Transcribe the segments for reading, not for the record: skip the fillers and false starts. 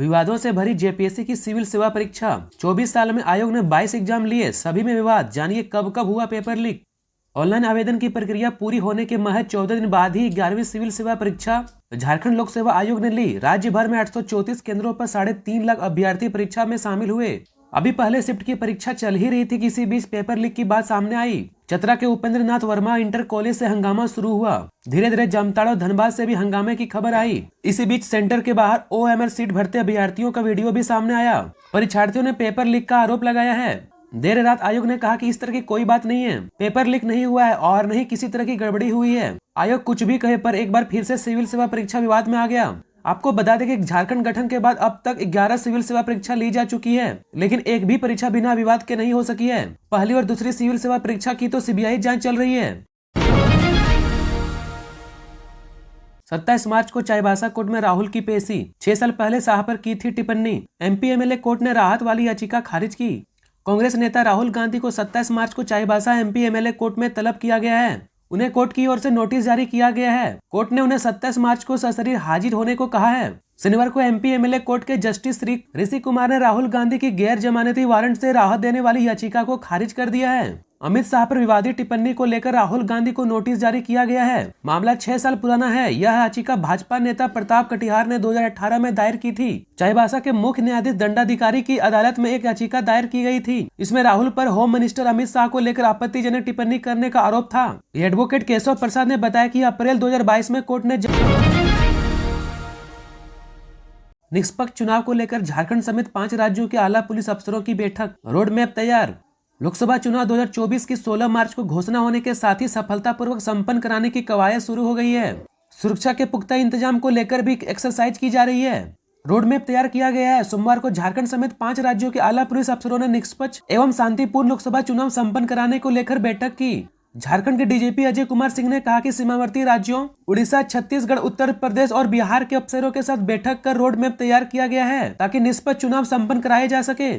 विवादों से भरी जेपीएससी की सिविल सेवा परीक्षा। 24 साल में आयोग ने 22 एग्जाम लिए, सभी में विवाद। जानिए कब कब हुआ पेपर लीक। ऑनलाइन आवेदन की प्रक्रिया पूरी होने के महज 14 दिन बाद ही 11वीं सिविल सेवा परीक्षा झारखंड लोक सेवा आयोग ने ली। राज्य भर में 834 केंद्रों पर 3.5 लाख अभ्यर्थी परीक्षा में शामिल हुए। अभी पहले शिफ्ट की परीक्षा चल ही रही थी कि इसी बीच पेपर लीक की बात सामने आई। चतरा के उपेंद्र नाथ वर्मा इंटर कॉलेज से हंगामा शुरू हुआ। धीरे धीरे जामताड़ा और धनबाद से भी हंगामे की खबर आई। इसी बीच सेंटर के बाहर ओएमआर सीट भरते अभ्यर्थियों का वीडियो भी सामने आया। परीक्षार्थियों ने पेपर लीक का आरोप लगाया है। देर रात आयोग ने कहा कि इस तरह की कोई बात नहीं है, पेपर लीक नहीं हुआ है और नहीं किसी तरह की गड़बड़ी हुई है। आयोग कुछ भी कहे पर एक बार फिर से सिविल सेवा परीक्षा विवाद में आ गया। आपको बता दें कि झारखंड गठन के बाद अब तक 11 सिविल सेवा परीक्षा ली जा चुकी है, लेकिन एक भी परीक्षा बिना विवाद के नहीं हो सकी है। पहली और दूसरी सिविल सेवा परीक्षा की तो सीबीआई जांच चल रही है। 27 मार्च को चाईबासा कोर्ट में राहुल की पेशी। 6 साल पहले शाह पर की थी टिप्पणी। एमपी एमएलए कोर्ट ने राहत वाली याचिका खारिज की। कांग्रेस नेता राहुल गांधी को 27 मार्च को चाईबासा एमपी एमएलए कोर्ट में तलब किया गया है। उन्हें कोर्ट की ओर से नोटिस जारी किया गया है। कोर्ट ने उन्हें 27 मार्च को सशरीर हाजिर होने को कहा है। शनिवार को एमपी एमएलए कोर्ट के जस्टिस श्री ऋषि कुमार ने राहुल गांधी की गैर जमानती वारंट से राहत देने वाली याचिका को खारिज कर दिया है। अमित शाह पर विवादित टिप्पणी को लेकर राहुल गांधी को नोटिस जारी किया गया है। मामला 6 साल पुराना है। यह याचिका भाजपा नेता प्रताप कटिहार ने 2018 में दायर की थी। चाईबासा के मुख्य न्यायाधीश दंडाधिकारी की अदालत में एक याचिका दायर की गई थी। इसमें राहुल पर होम मिनिस्टर अमित शाह को लेकर आपत्तिजनक टिप्पणी करने का आरोप था। एडवोकेट केशव प्रसाद ने बताया कि अप्रैल 2022 में कोर्ट ने निष्पक्ष चुनाव को लेकर झारखंड समेत 5 राज्यों के आला पुलिस अफसरों की बैठक। रोड मैप तैयार। लोकसभा चुनाव 2024 की 16 मार्च को घोषणा होने के साथ ही सफलतापूर्वक संपन्न कराने की कवायद शुरू हो गई है। सुरक्षा के पुख्ता इंतजाम को लेकर भी एक्सरसाइज की जा रही है। रोड मैप तैयार किया गया है। सोमवार को झारखंड समेत 5 राज्यों के आला पुलिस अफसरों ने निष्पक्ष एवं शांतिपूर्ण लोकसभा चुनाव संपन्न कराने को लेकर बैठक की। झारखंड के डीजीपी अजय कुमार सिंह ने कहा कि सीमावर्ती राज्यों उड़ीसा, छत्तीसगढ़, उत्तर प्रदेश और बिहार के अफसरों के साथ बैठक कर रोड मैप तैयार किया गया है ताकि निष्पक्ष चुनाव संपन्न कराए जा सके।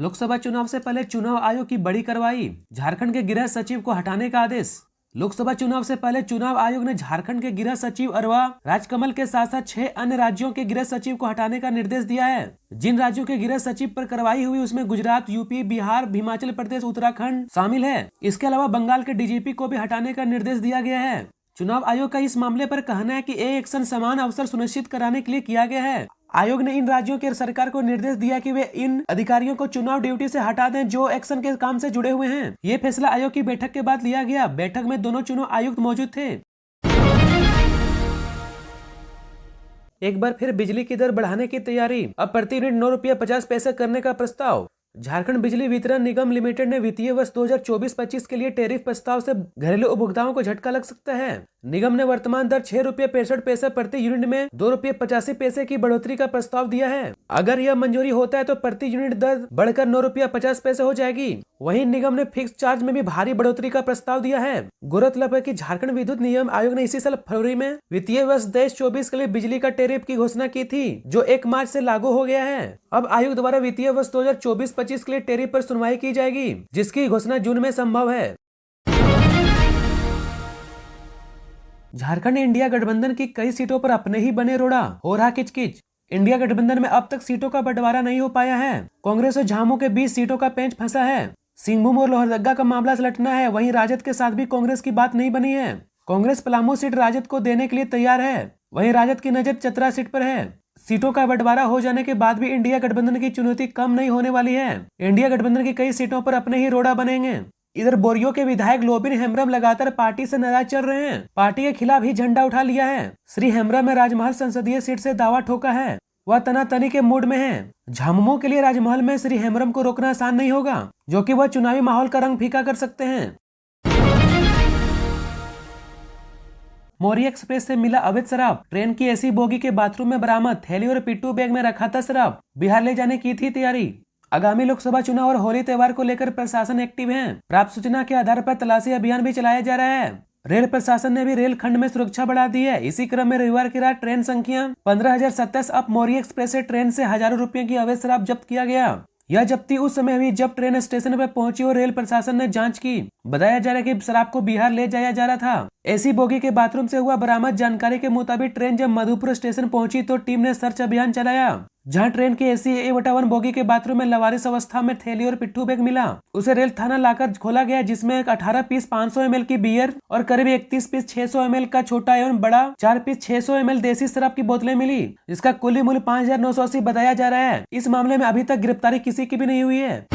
लोकसभा चुनाव से पहले चुनाव आयोग की बड़ी कार्रवाई। झारखंड के गृह सचिव को हटाने का आदेश। लोकसभा चुनाव से पहले चुनाव आयोग ने झारखंड के गृह सचिव अरवा राजकमल के साथ साथ 6 अन्य राज्यों के गृह सचिव को हटाने का निर्देश दिया है। जिन राज्यों के गृह सचिव पर कार्रवाई हुई उसमें गुजरात, यूपी, बिहार, हिमाचल प्रदेश, उत्तराखंड शामिल है। इसके अलावा बंगाल के डीजीपी को भी हटाने का निर्देश दिया गया है। चुनाव आयोग का इस मामले पर कहना है कि ये एक्शन समान अवसर सुनिश्चित कराने के लिए किया गया है। आयोग ने इन राज्यों के सरकार को निर्देश दिया कि वे इन अधिकारियों को चुनाव ड्यूटी से हटा दें जो एक्शन के काम से जुड़े हुए हैं। ये फैसला आयोग की बैठक के बाद लिया गया। बैठक में दोनों चुनाव आयुक्त मौजूद थे। एक बार फिर बिजली की दर बढ़ाने की तैयारी। अब प्रति यूनिट 9 रुपया 50 पैसे करने का प्रस्ताव। झारखंड बिजली वितरण निगम लिमिटेड ने वित्तीय वर्ष 2024-25 के लिए टैरिफ प्रस्ताव से घरेलू उपभोक्ताओं को झटका लग सकता है। निगम ने वर्तमान दर 6 रुपये 65 पैसे प्रति यूनिट में 2 रुपये 85 पैसे की बढ़ोतरी का प्रस्ताव दिया है। अगर यह मंजूरी होता है तो प्रति यूनिट दर बढ़कर 9 रुपया 50 पैसे हो जाएगी। वहीं निगम ने फिक्स चार्ज में भी भारी बढ़ोतरी का प्रस्ताव दिया है। गौरतलब है कि झारखंड विद्युत निगम आयोग ने इसी साल फरवरी में वित्तीय वर्ष 23-24 के लिए बिजली का टैरिफ की घोषणा की थी, जो 1 मार्च से लागू हो गया है। अब आयोग द्वारा वित्तीय वर्ष 2024-25 के लिए टैरिफ पर सुनवाई की जाएगी, जिसकी घोषणा जून में संभव है। झारखंड इंडिया गठबंधन की कई सीटों पर अपने ही बने रोड़ा, हो रहा किचकिच। इंडिया गठबंधन में अब तक सीटों का बंटवारा नहीं हो पाया है। कांग्रेस और झामू के बीच सीटों का पेंच फंसा है। सिंहभूम और लोहरदगा का मामला सुलझना है। वहीं राजद के साथ भी कांग्रेस की बात नहीं बनी है। कांग्रेस पलामू सीट राजद को देने के लिए तैयार है। वहीं राजद की नजर चतरा सीट पर है। सीटों का बंटवारा हो जाने के बाद भी इंडिया गठबंधन की चुनौती कम नहीं होने वाली है। इंडिया गठबंधन की कई सीटों पर अपने ही रोड़ा बनेंगे। इधर बोरियो के विधायक लोबिन हेम्ब्रम लगातार पार्टी से नाराज चल रहे हैं। पार्टी के खिलाफ ही झंडा उठा लिया है। श्री हेम्ब्रम ने राजमहल संसदीय सीट से दावा ठोका है। वह तनातनी के मूड में है। झामुमो के लिए राजमहल में श्री हेम्ब्रम को रोकना आसान नहीं होगा, जो कि वह चुनावी माहौल का रंग फीका कर सकते हैं। मौर्य एक्सप्रेस से मिला अवैध शराब। ट्रेन की एसी बोगी के बाथरूम में बरामद। थैली और पिट्ठू बैग में रखा था शराब। बिहार ले जाने की थी तैयारी। आगामी लोकसभा चुनाव और होली त्योहार को लेकर प्रशासन एक्टिव है। प्राप्त सूचना के आधार पर तलाशी अभियान भी चलाया जा रहा है। रेल प्रशासन ने भी रेल खंड में सुरक्षा बढ़ा दी है। इसी क्रम में रविवार की रात ट्रेन संख्या 15,027 अप मौर्य एक्सप्रेस ट्रेन से हजारों रुपए की अवैध शराब जब्त किया गया। यह जब्ती उस समय हुई जब ट्रेन स्टेशन पर पहुंची और रेल प्रशासन ने जांच की। बताया जा रहा है कि शराब को बिहार ले जाया जा रहा था। एसी बोगी के बाथरूम से हुआ बरामद जानकारी के मुताबिक ट्रेन जब मधुपुर स्टेशन पहुंची तो टीम ने सर्च अभियान चलाया, जहां ट्रेन के एसी A/1 बोगी के बाथरूम में लवारिस अवस्था में थैली और पिट्ठू बैग मिला। उसे रेल थाना लाकर खोला गया, जिसमें 18 पीस 500 ml की बियर और करीब 31 पीस 600 ml का छोटा एवं बड़ा 4 पीस 600 ml देसी शराब की बोतलें मिली, जिसका कुल मूल्य 5,980 बताया जा रहा है। इस मामले में अभी तक गिरफ्तारी किसी की भी नहीं हुई है।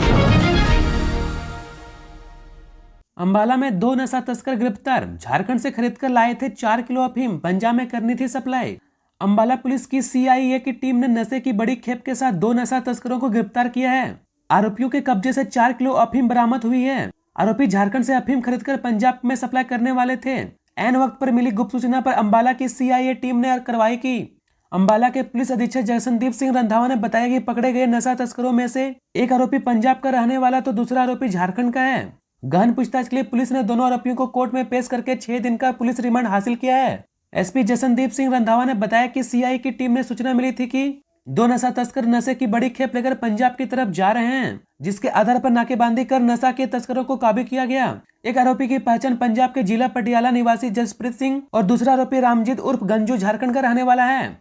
अंबाला में 2 नशा तस्कर गिरफ्तार। झारखंड से खरीदकर लाए थे 4 किलो अफीम, पंजाब में करनी थी सप्लाई। अंबाला पुलिस की CIA की टीम ने नशे की बड़ी खेप के साथ 2 नशा तस्करों को गिरफ्तार किया है। आरोपियों के कब्जे से 4 किलो अफीम बरामद हुई है। आरोपी झारखंड से अफीम खरीदकर पंजाब में सप्लाई करने वाले थे। ऐन वक्त पर मिली गुप्त सूचना पर अंबाला की CIA टीम ने कार्रवाई की। अंबाला के पुलिस अधीक्षक जयसंदीप सिंह रंधावा ने बताया कि पकड़े गए नशा तस्करों में से एक आरोपी पंजाब का रहने वाला तो दूसरा आरोपी झारखंड का है। गहन पूछताछ के लिए पुलिस ने दोनों आरोपियों को कोर्ट में पेश करके 6 दिन का पुलिस रिमांड हासिल किया है। SP जयसंदीप सिंह रंधावा ने बताया कि CI की टीम ने सूचना मिली थी कि 2 नशा तस्कर नशे की बड़ी खेप लेकर पंजाब की तरफ जा रहे हैं, जिसके आधार पर नाकेबंदी कर नशा के तस्करों को काबू किया गया। एक आरोपी की पहचान पंजाब के जिला पटियाला निवासी जसप्रीत सिंह और दूसरा आरोपी रामजीत उर्फ गंजू झारखंड का रहने वाला है।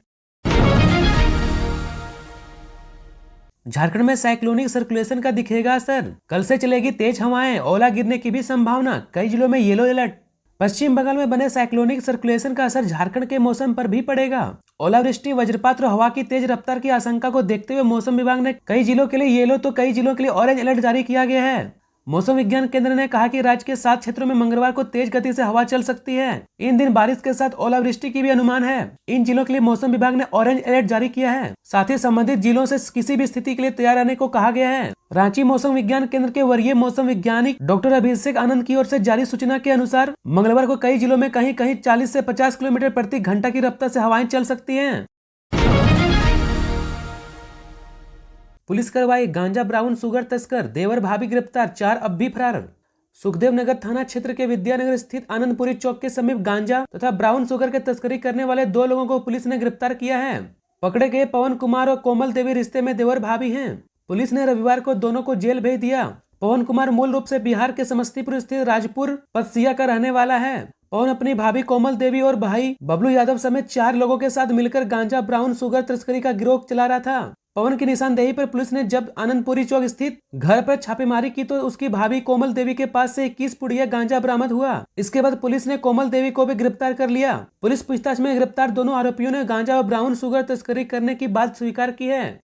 झारखंड में साइक्लोनिक सर्कुलेशन का दिखेगा असर। कल से चलेगी तेज हवाएं, ओला गिरने की भी संभावना। कई जिलों में येलो अलर्ट। पश्चिम बंगाल में बने साइक्लोनिक सर्कुलेशन का असर झारखंड के मौसम पर भी पड़ेगा। ओलावृष्टि, वज्रपात और हवा की तेज रफ्तार की आशंका को देखते हुए मौसम विभाग ने कई जिलों के लिए येलो तो कई जिलों के लिए ऑरेंज अलर्ट जारी किया गया है। मौसम विज्ञान केंद्र ने कहा कि राज्य के 7 क्षेत्रों में मंगलवार को तेज गति से हवा चल सकती है। इन दिन बारिश के साथ ओलावृष्टि की भी अनुमान है। इन जिलों के लिए मौसम विभाग ने ऑरेंज अलर्ट जारी किया है। साथ ही संबंधित जिलों से किसी भी स्थिति के लिए तैयार रहने को कहा गया है। रांची मौसम विज्ञान केंद्र के वरीय मौसम वैज्ञानिक डॉक्टर अभिषेक आनंद की ओर से जारी सूचना के अनुसार मंगलवार को कई जिलों में कहीं कहीं 40 से 50 किलोमीटर प्रति घंटा की रफ्तार से हवाएं चल सकती हैं। पुलिस कार्रवाई, गांजा ब्राउन शुगर तस्कर देवर भाभी गिरफ्तार, 4 अब भी फरार। सुखदेव नगर थाना क्षेत्र के विद्यानगर स्थित आनंदपुरी चौक के समीप गांजा तथा ब्राउन शुगर की तस्करी करने वाले 2 लोगों को पुलिस ने गिरफ्तार किया है। पकड़े गए पवन कुमार और कोमल देवी रिश्ते में देवर भाभी हैं। पुलिस ने रविवार को दोनों को जेल भेज दिया। पवन कुमार मूल रूप से बिहार के समस्तीपुर स्थित राजपुर पतसिया का रहने वाला है। पवन अपनी भाभी कोमल देवी और भाई बबलू यादव समेत 4 लोगों के साथ मिलकर गांजा ब्राउन शुगर तस्करी का गिरोह चला रहा था। पवन की निशानदेही पर पुलिस ने जब आनंदपुरी चौक स्थित घर पर छापेमारी की तो उसकी भाभी कोमल देवी के पास से 21 पुड़िया गांजा बरामद हुआ। इसके बाद पुलिस ने कोमल देवी को भी गिरफ्तार कर लिया। पुलिस पूछताछ में गिरफ्तार दोनों आरोपियों ने गांजा और ब्राउन शुगर तस्करी करने की बात स्वीकार की है।